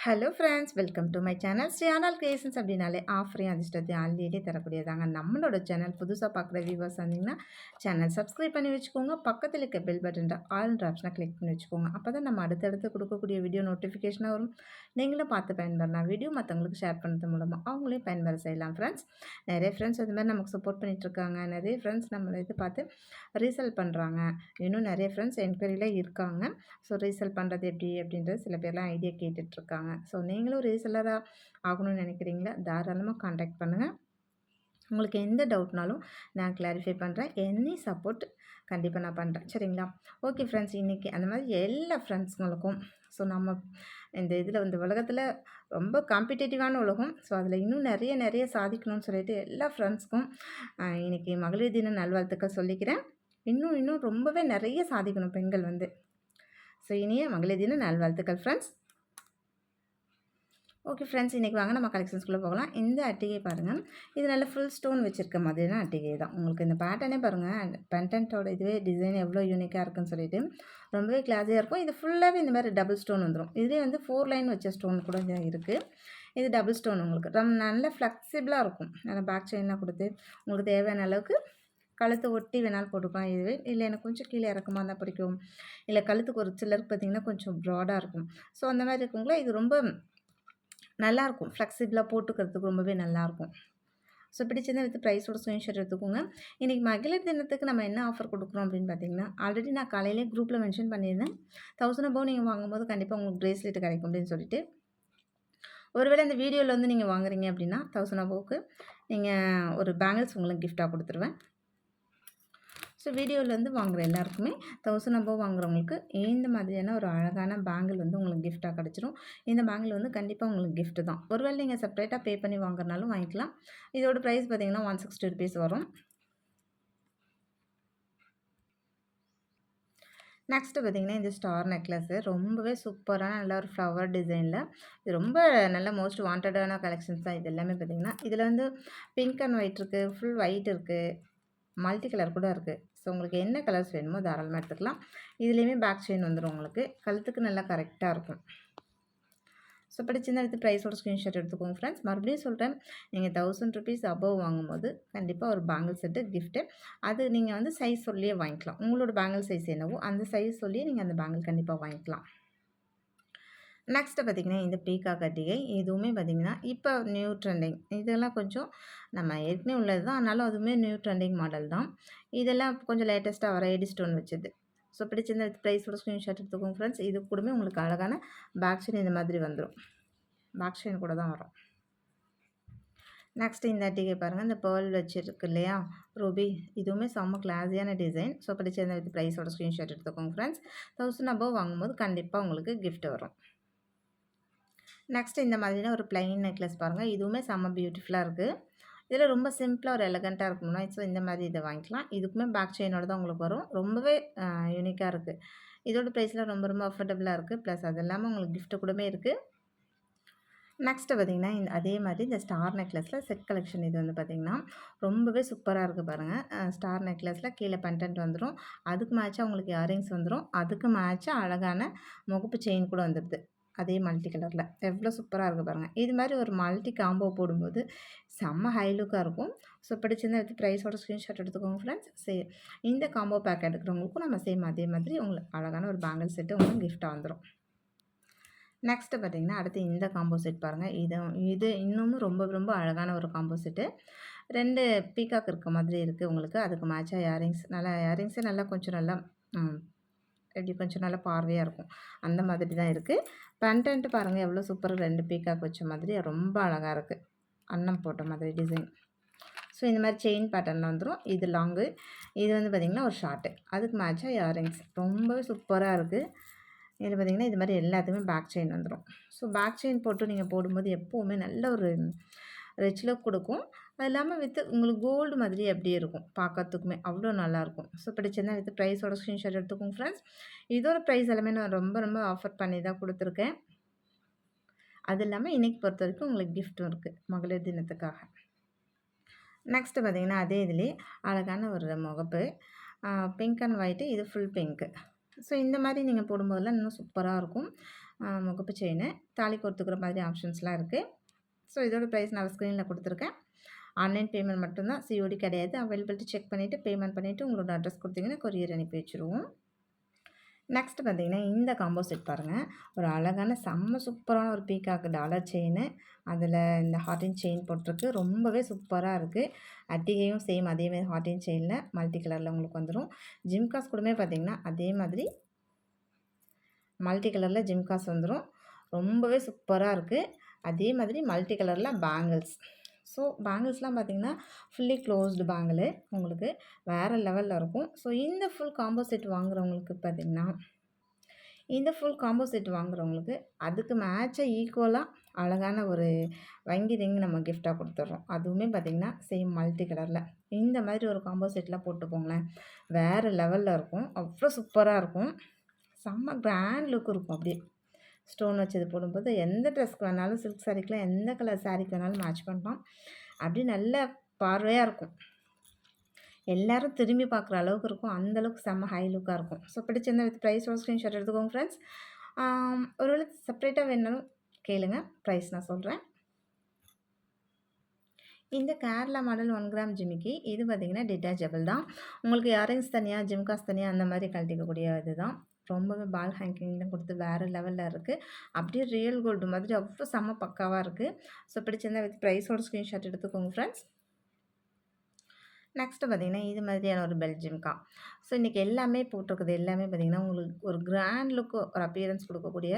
Hello friends, welcome to my channel. Sri Aanal creations அப்படின்னாலே ஆஃபரையும் அதிர்ஷ்டத்தையும் already தரக்கூடியதாங்க. நம்மளோட channel புதுசாக பார்க்குற வியூவர்ஸ் வந்தீங்கன்னா சேனல் சப்ஸ்கிரைப் பண்ணி வச்சுக்கோங்க. பக்கத்தில் இருக்க பெல் பட்டன்ற ஆல்ன்ற ஆப்ஷனை கிளிக் பண்ணி வச்சுக்கோங்க. அப்போ தான் நம்ம அடுத்தடுத்து கொடுக்கக்கூடிய வீடியோ நோட்டிஃபிகேஷனாக வரும். நீங்களும் பார்த்து பயன்பெறலாம். வீடியோ மற்றவங்களுக்கு ஷேர் பண்ணுறது மூலமாக அவங்களையும் பயன்பெற செய்யலாம் ஃப்ரெண்ட்ஸ். நிறைய ஃப்ரெண்ட்ஸ் அது மாதிரி நமக்கு சப்போர்ட் பண்ணிகிட்ருக்காங்க. நிறைய ஃப்ரெண்ட்ஸ் நம்மளை இது பார்த்து ரீசேல் பண்ணுறாங்க. இன்னும் நிறைய ஃப்ரெண்ட்ஸ் என்கொயரியில் இருக்காங்க. ஸோ ரீசேல் பண்ணுறது எப்படி அப்படின்றது சில பேர்லாம் ஐடியா கேட்டுட்ருக்காங்க. ஸோ நீங்களும் ரீசெல்லராக ஆகணும்னு நினைக்கிறீங்களா? தாராளமாக காண்டாக்ட் பண்ணுங்கள். உங்களுக்கு எந்த டவுட்னாலும் நான் கிளாரிஃபை பண்ணுறேன். எனி சப்போர்ட் கண்டிப்பாக நான் பண்ணுறேன். சரிங்களா? ஓகே ஃப்ரெண்ட்ஸ், இன்றைக்கி அந்த மாதிரி எல்லா ஃப்ரெண்ட்ஸுங்களுக்கும் ஸோ நம்ம இந்த இதில் இந்த உலகத்தில் ரொம்ப காம்படிட்டிவான உலகம். ஸோ அதில் இன்னும் நிறைய சாதிக்கணும்னு சொல்லிட்டு எல்லா ஃப்ரெண்ட்ஸ்க்கும் இன்றைக்கி மகளிர் தின நல்வாழ்த்துக்கள் சொல்லிக்கிறேன். இன்னும் ரொம்பவே நிறைய சாதிக்கணும் பெண்கள் வந்து. ஸோ இனிய மகளிர் தின நல்வாழ்த்துக்கள் ஃப்ரெண்ட்ஸ். ஓகே ஃப்ரெண்ட்ஸ், இன்றைக்கி வாங்க நம்ம கலெக்ஷன்ஸ்குள்ளே போகலாம். இந்த அட்டிகை பாருங்கள், இது நல்ல ஃபுல் ஸ்டோன் வச்சுருக்க மாதிரியான அட்டிகை தான். உங்களுக்கு இந்த பேட்டர்னே பாருங்கள், பென்டென்ட்டோட இதுவே டிசைன் எவ்வளோ யூனிக்காக இருக்குன்னு சொல்லிட்டு ரொம்பவே கிளாஸியாக இருக்கும். இது ஃபுல்லாகவே இந்த மாதிரி டபுள் ஸ்டோன் வந்துடும். இதுலேயே வந்து 4 லைன் வச்ச ஸ்டோன் கூட இருக்குது. இது டபுள் ஸ்டோன் உங்களுக்கு நல்ல ஃப்ளெக்சிபிளாக இருக்கும். நல்லா பேக் செயின்லாம் கொடுத்து உங்களுக்கு தேவையான அளவுக்கு கழுத்து ஒட்டி வேணாலும் போட்டுக்கலாம். இதுவே இல்லை எனக்கு கொஞ்சம் கீழே இறக்கமாக இருந்தால் பிடிக்கும், இல்லை கழுத்துக்கு ஒரு சிலருக்கு பார்த்திங்கன்னா கொஞ்சம் ப்ராடாக இருக்கும். ஸோ அந்த மாதிரி இருக்குங்களா, இது ரொம்ப நல்லாயிருக்கும். ஃப்ளெக்சிபிளாக போட்டுக்கிறதுக்கு ரொம்பவே நல்லாயிருக்கும். ஸோ பிடிச்சிருந்தா வித் ப்ரைஸோட ஸ்க்ரீன்ஷாட் எடுத்துக்கோங்க. இன்றைக்கி மகளிர் தினத்துக்கு நம்ம என்ன ஆஃபர் கொடுக்குறோம் அப்படின்னு பார்த்தீங்கன்னா, ஆல்ரெடி நான் காலையிலே குரூப்பில் மென்ஷன் பண்ணியிருந்தேன். 1000 அபோவ் நீங்கள் வாங்கும்போது கண்டிப்பாக உங்களுக்கு ப்ரேஸ்லெட் கிடைக்கும் அப்படின்னு சொல்லிட்டு. ஒருவேளை இந்த வீடியோவில் வந்து நீங்கள் வாங்குறீங்க அப்படின்னா 1000 அபோவுக்கு நீங்கள் ஒரு பேங்கிள்ஸ் உங்களுக்கு கிஃப்ட்டாக கொடுத்துருவேன். ஸோ வீடியோவிலேருந்து வாங்குகிற எல்லாருக்குமே 1000 அபோவ் வாங்குறவங்களுக்கு இந்த மாதிரியான ஒரு அழகான பேங்கிள் வந்து உங்களுக்கு கிஃப்ட்டாக கிடச்சிரும். இந்த பேங்கிள் வந்து கண்டிப்பாக உங்களுக்கு கிஃப்ட்டு தான். ஒருவேளை நீங்கள் செப்பரேட்டாக பே பண்ணி வாங்குறனாலும் வாங்கிக்கலாம். இதோட ப்ரைஸ் பார்த்திங்கன்னா 160 ருபீஸ் வரும். நெக்ஸ்ட்டு பார்த்திங்கன்னா இந்த ஸ்டார் நெக்லஸ்ஸு ரொம்பவே சூப்பரான நல்ல ஒரு ஃப்ளவர் டிசைனில் இது ரொம்ப நல்ல மோஸ்ட் வாண்டடான கலெக்ஷன்ஸ் தான். இது எல்லாமே பார்த்திங்கன்னா இதில் வந்து பிங்க் அண்ட் ஒயிட் இருக்குது, ஃபுல் ஒயிட் இருக்குது, மல்டி கலர் கூட இருக்குது. ஸோ உங்களுக்கு என்ன கலர்ஸ் வேணுமோ தாராளமாக எடுத்துக்கலாம். இதுலேயுமே பேக் செயின் வந்துடும். உங்களுக்கு கழுத்துக்கு நல்லா கரெக்டாக இருக்கும். ஸோ பிடிச்சிருந்தா எடுத்து ப்ரைஸோட ஸ்க்ரீன்ஷாட் எடுத்துக்கோங்க ஃப்ரெண்ட்ஸ். மறுபடியும் சொல்கிறேன், நீங்கள் 1000 ருபீஸ் அபோவ் வாங்கும்போது கண்டிப்பாக ஒரு பேங்கிள் செட்டு கிஃப்ட்டு. அது நீங்கள் வந்து சைஸ் சொல்லியே வாங்கிக்கலாம். உங்களோட பேங்கிள் சைஸ் என்னவோ அந்த சைஸ் சொல்லியே நீங்கள் அந்த பேங்கிள் கண்டிப்பாக வாங்கிக்கலாம். நெக்ஸ்ட்டு பார்த்திங்கன்னா இந்த பீகாக் கட்டிகை இதுவுமே பார்த்திங்கன்னா இப்போ நியூ ட்ரெண்டிங். இதெல்லாம் கொஞ்சம் நம்ம ஏற்கனவே உள்ளது தான், ஆனாலும் அதுவுமே நியூ ட்ரெண்டிங் மாடல் தான். இதெல்லாம் கொஞ்சம் லேட்டஸ்ட்டாக வர எடி ஸ்டோன் வச்சது. ஸோ பிடிச்சிருந்த ப்ரைஸோட ஸ்க்ரீன்ஷாட் எடுத்துக்கோங்க ஃப்ரெண்ட்ஸ். இது கூடவே உங்களுக்கு அழகான பேக் செயின் இந்த மாதிரி வந்துடும். பேக் செயின் கூட தான் வரும். நெக்ஸ்ட்டு இந்த அட்டிகை பாருங்கள், இந்த பேர்ல் வச்சுருக்கு இல்லையா ரூபி, இதுவுமே செம்ம கிளாஸியான டிசைன். ஸோ பிடிச்சிருந்த வித் ப்ரைஸோட ஸ்க்ரீன்ஷாட் எடுத்துக்கோங்க ஃப்ரெண்ட்ஸ். 1000 அபோவ் வாங்கும்போது கண்டிப்பாக உங்களுக்கு கிஃப்ட் வரும். நெக்ஸ்ட் இந்த மாதிரியான ஒரு ப்ளைன் நெக்லஸ் பாருங்கள், இதுவுமே செம்ம பியூட்டிஃபுல்லாக இருக்குது. இதில் ரொம்ப சிம்பிளாக ஒரு எலகண்ட்டாக இருக்கணும்னா ஸோ இந்த மாதிரி இதை வாங்கிக்கலாம். இதுக்குமே பேக் செயினோட தான் உங்களுக்கு வரும். ரொம்பவே யூனிக்காக இருக்குது. இதோட ப்ரைஸில் ரொம்ப அஃபோர்டபுளாக இருக்குது. ப்ளஸ் அது இல்லாமல் உங்களுக்கு கிஃப்ட்டு கூடமே இருக்குது. நெக்ஸ்ட்டு பார்த்திங்கன்னா அதே மாதிரி இந்த ஸ்டார் நெக்லஸில் செட் கலெக்ஷன். இது வந்து பார்த்திங்கன்னா ரொம்பவே சூப்பராக இருக்குது பாருங்கள். ஸ்டார் நெக்லஸில் கீழே பெண்டன்ட் வந்துடும். அதுக்கு மேட்சாக உங்களுக்கு இயரிங்ஸ் வந்துடும். அதுக்கு மேட்சாக அழகான முகப்பு செயின் கூட வந்துடுது. அதே மல்டி கலரில் எவ்வளோ சூப்பராக இருக்குது பாருங்கள். இது மாதிரி ஒரு மல்டி காம்போ போடும்போது செம்ம ஹை லுக்காக இருக்கும். ஸோ பிடிச்சிருந்தா எடுத்து ப்ரைஸோட ஸ்க்ரீன்ஷாட் எடுத்துக்கோங்க ஃப்ரெண்ட்ஸ். இந்த காம்போ பேக் எடுக்கிறவங்களுக்கும் நம்ம சேம் அதே மாதிரி உங்களுக்கு அழகான ஒரு பேங்கிள் செட்டு உங்களுக்கு கிஃப்ட்டாக வந்துடும். நெக்ஸ்ட்டு பார்த்திங்கன்னா அடுத்து இந்த காம்போ செட் பாருங்கள். இது இன்னமும் ரொம்ப அழகான ஒரு காம்போ செட்டு. 2 பீகாக் இருக்க மாதிரி இருக்குது உங்களுக்கு. அதுக்கு மேட்சாக இயரிங்ஸ், நல்லா இயரிங்ஸே நல்லா கொஞ்சம் நல்லா எப்படி கொஞ்சம் நல்லா பார்வையாக இருக்கும். அந்த மாதிரி தான் இருக்குது. பெண்டன்ட்டு பாருங்கள் எவ்வளோ சூப்பராக 2 பீகாக் வச்ச மாதிரி ரொம்ப அழகாக இருக்குது. அன்னம் போட்ட மாதிரி டிசைன். ஸோ இந்த மாதிரி செயின் பேட்டர்னில் வந்துடும். இது லாங்கு, இது வந்து பார்த்திங்கன்னா ஒரு ஷார்ட்டு. அதுக்கு மேட்சாக இயரிங்ஸ் ரொம்பவே சூப்பராக இருக்குது. இதில் பார்த்திங்கன்னா இது மாதிரி எல்லாத்துக்குமே பேக் செயின் வந்துடும். ஸோ பேக் செயின் போட்டு நீங்கள் போடும்போது எப்போவுமே நல்ல ஒரு ரிச் லுக் கொடுக்கும். அது இல்லாமல் வித் உங்களுக்கு கோல்டு மாதிரி அப்படியே இருக்கும். பார்க்கறதுக்குமே அவ்வளோ நல்லாயிருக்கும். ஸோ பிடிச்சிருந்தா வித் ப்ரைஸோட ஸ்க்ரீன்ஷாட் எடுத்துக்கோங்க ஃப்ரெண்ட்ஸ். இதோட ப்ரைஸ் எல்லாமே நான் ரொம்ப ஆஃபர் பண்ணி தான் கொடுத்துருக்கேன். அது இல்லாமல் இன்றைக்கி பொறுத்த வரைக்கும் உங்களுக்கு கிஃப்ட்டும் இருக்குது மகளிர் தினத்துக்காக. நெக்ஸ்ட்டு பார்த்திங்கன்னா அதே இதுலேயே அழகான ஒரு முகப்பு பிங்க் அண்ட் ஒயிட்டு. இது ஃபுல் பிங்க்கு. ஸோ இந்த மாதிரி நீங்கள் போடும்போதெல்லாம் இன்னும் சூப்பராக இருக்கும். முகப்பு செயின், தாலி கோர்த்துக்கிற மாதிரி ஆப்ஷன்ஸ்லாம் இருக்குது. ஸோ இதோட ப்ரைஸ் நான் ஸ்க்ரீனில் கொடுத்துருக்கேன். ஆன்லைன் பேமெண்ட் மட்டும்தான், சிஓடி கிடையாது. அவைலபிலிட்டி செக் பண்ணிவிட்டு பேமெண்ட் பண்ணிவிட்டு உங்களோட அட்ரஸ் கொடுத்தீங்கன்னா கொரியர் அனுப்பி வச்சுருவோம். நெக்ஸ்ட் பார்த்தீங்கன்னா இந்த காம்போ செட் பாருங்கள். ஒரு அழகான செம்ம சூப்பரான ஒரு பீகாக் டாலர் செயின், அதில் இந்த ஹார்டின் செயின் போட்டிருக்கு. ரொம்பவே சூப்பராக இருக்குது. அட்டிகையும் சேம் அதேமாதிரி ஹார்டின் செயினில் மல்டி கலரில் உங்களுக்கு வந்துடும். ஜிம்காஸ் கூடமே பார்த்தீங்கன்னா அதே மாதிரி மல்டி கலரில் ஜிம்காஸ் வந்துடும். ரொம்பவே சூப்பராக இருக்குது. அதே மாதிரி மல்டி கலரில் பேங்கிள்ஸ். ஸோ பேங்கிள்ஸ்லாம் பார்த்திங்கன்னா ஃபுல்லி க்ளோஸ்டு பேங்கிளு உங்களுக்கு வேறு லெவலில் இருக்கும். ஸோ இந்த ஃபுல் காம்போ செட் வாங்குறவங்களுக்கு பார்த்திங்கன்னா அதுக்கு மேட்சாக ஈக்குவலாக அழகான ஒரு வங்கி ரிங் நம்ம கிஃப்டாக கொடுத்துட்றோம். அதுவுமே பார்த்திங்கன்னா சேம் மல்டி கலரில். இந்த மாதிரி ஒரு காம்போ செட்லாம் போட்டு போங்களேன், வேறு லெவலில் இருக்கும். அவ்வளோ சூப்பராக இருக்கும். செம்ம கிராண்ட் லுக் இருக்கும். அப்படியே ஸ்டோன் வச்சது போடும்போது எந்த ட்ரெஸ்க்கு வேணாலும், சில்க் சாரீக்கெலாம் எந்த கலர் சாரீக்கு வேணாலும் மேட்ச் பண்ணலாம். அப்படியே நல்ல பார்வையாக இருக்கும். எல்லோரும் திரும்பி பார்க்குற அளவுக்கு இருக்கும். அந்தளவுக்கு செம்ம ஹை லுக்காக இருக்கும். ஸோ பிடிச்சிருந்த வித் ப்ரைஸோட ஸ்க்ரீன்ஷாட் எடுத்துக்கோங்க ஃப்ரெண்ட்ஸ். ஒருவேளை செப்பரேட்டாக வேணாலும் கேளுங்க, ப்ரைஸ் நான் சொல்கிறேன். இந்த கேரளா மாடல் 1 கிராம் ஜிமிக்கி இது பார்த்திங்கன்னா டிட்டாச்சபிள் தான். உங்களுக்கு இயரிங்ஸ் தனியாக, ஜிம்காஸ் தனியாக அந்த மாதிரி கழட்டிக்கக்கூடிய இது தான். ரொம்பவே பால் ஹேங்கிங்லாம் கொடுத்து வேறு லெவலில் இருக்குது. அப்படியே ரியல் கோல்டு மாதிரி அவ்வளோ செம்ம பக்காவாக இருக்குது. ஸோ பிடிச்சிருந்தா வித் ப்ரைஸோட ஸ்க்ரீன்ஷாட் எடுத்துக்கோங்க ஃப்ரெண்ட்ஸ். நெக்ஸ்ட்டு பார்த்திங்கன்னா இது மாதிரியான ஒரு பெல் ஜிம்கா. ஸோ இன்றைக்கி எல்லாமே போட்டிருக்குது. எல்லாமே பார்த்திங்கன்னா உங்களுக்கு ஒரு கிராண்ட் லுக்கு, ஒரு அப்பியரன்ஸ் கொடுக்கக்கூடிய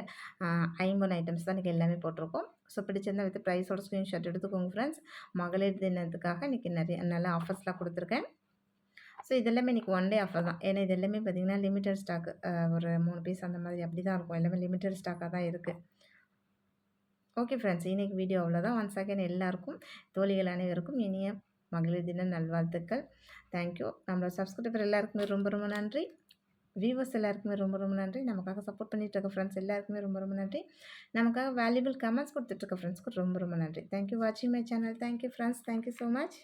50 ஐட்டம்ஸ் தான் இன்றைக்கி எல்லாமே போட்டிருக்கோம். ஸோ பிடிச்சிருந்தா வித் ப்ரைஸோட ஸ்க்ரீன்ஷாட் எடுத்துக்கோங்க ஃப்ரெண்ட்ஸ். மகளிர் தினத்துக்காக இன்றைக்கி நிறைய நல்ல ஆஃபர்ஸ்லாம் கொடுத்துருக்கேன். ஸோ இதெல்லாமே இன்றைக்கி ஒன் டே ஆஃபர் தான். ஏன்னா இது எல்லாமே பார்த்திங்கன்னா லிமிட்டட் ஸ்டாக்கு, ஒரு 3 பீஸ் அந்த மாதிரி அப்படி தான் இருக்கும். எல்லாமே லிமிட்டட் ஸ்டாக்காக தான் இருக்குது. ஓகே ஃப்ரெண்ட்ஸ், இன்றைக்கி வீடியோ அவ்வளோதான். ஒன்ஸ் அகேன் எல்லாருக்கும், தோழிகள் அனைவருக்கும் இனிய மகளிர் தின நல்வாழ்த்துக்கள். தேங்க்யூ. நம்மளோட சப்ஸ்கிரைபர் எல்லாருக்குமே ரொம்ப ரொம்ப நன்றி. வியூவர்ஸ் எல்லாருக்குமே ரொம்ப ரொம்ப நன்றி. நமக்காக சப்போர்ட் பண்ணிகிட்டு இருக்க ஃப்ரெண்ட்ஸ் எல்லாருக்குமே ரொம்ப ரொம்ப நன்றி. நமக்காக வேல்யூபிள் கமெண்ட்ஸ் கொடுத்துட்ருக்க ஃப்ரெண்ட்ஸ்க்கு ரொம்ப ரொம்ப நன்றி. தேங்க்யூ வாட்சிங் my channel. Thank you friends. Thank you so much.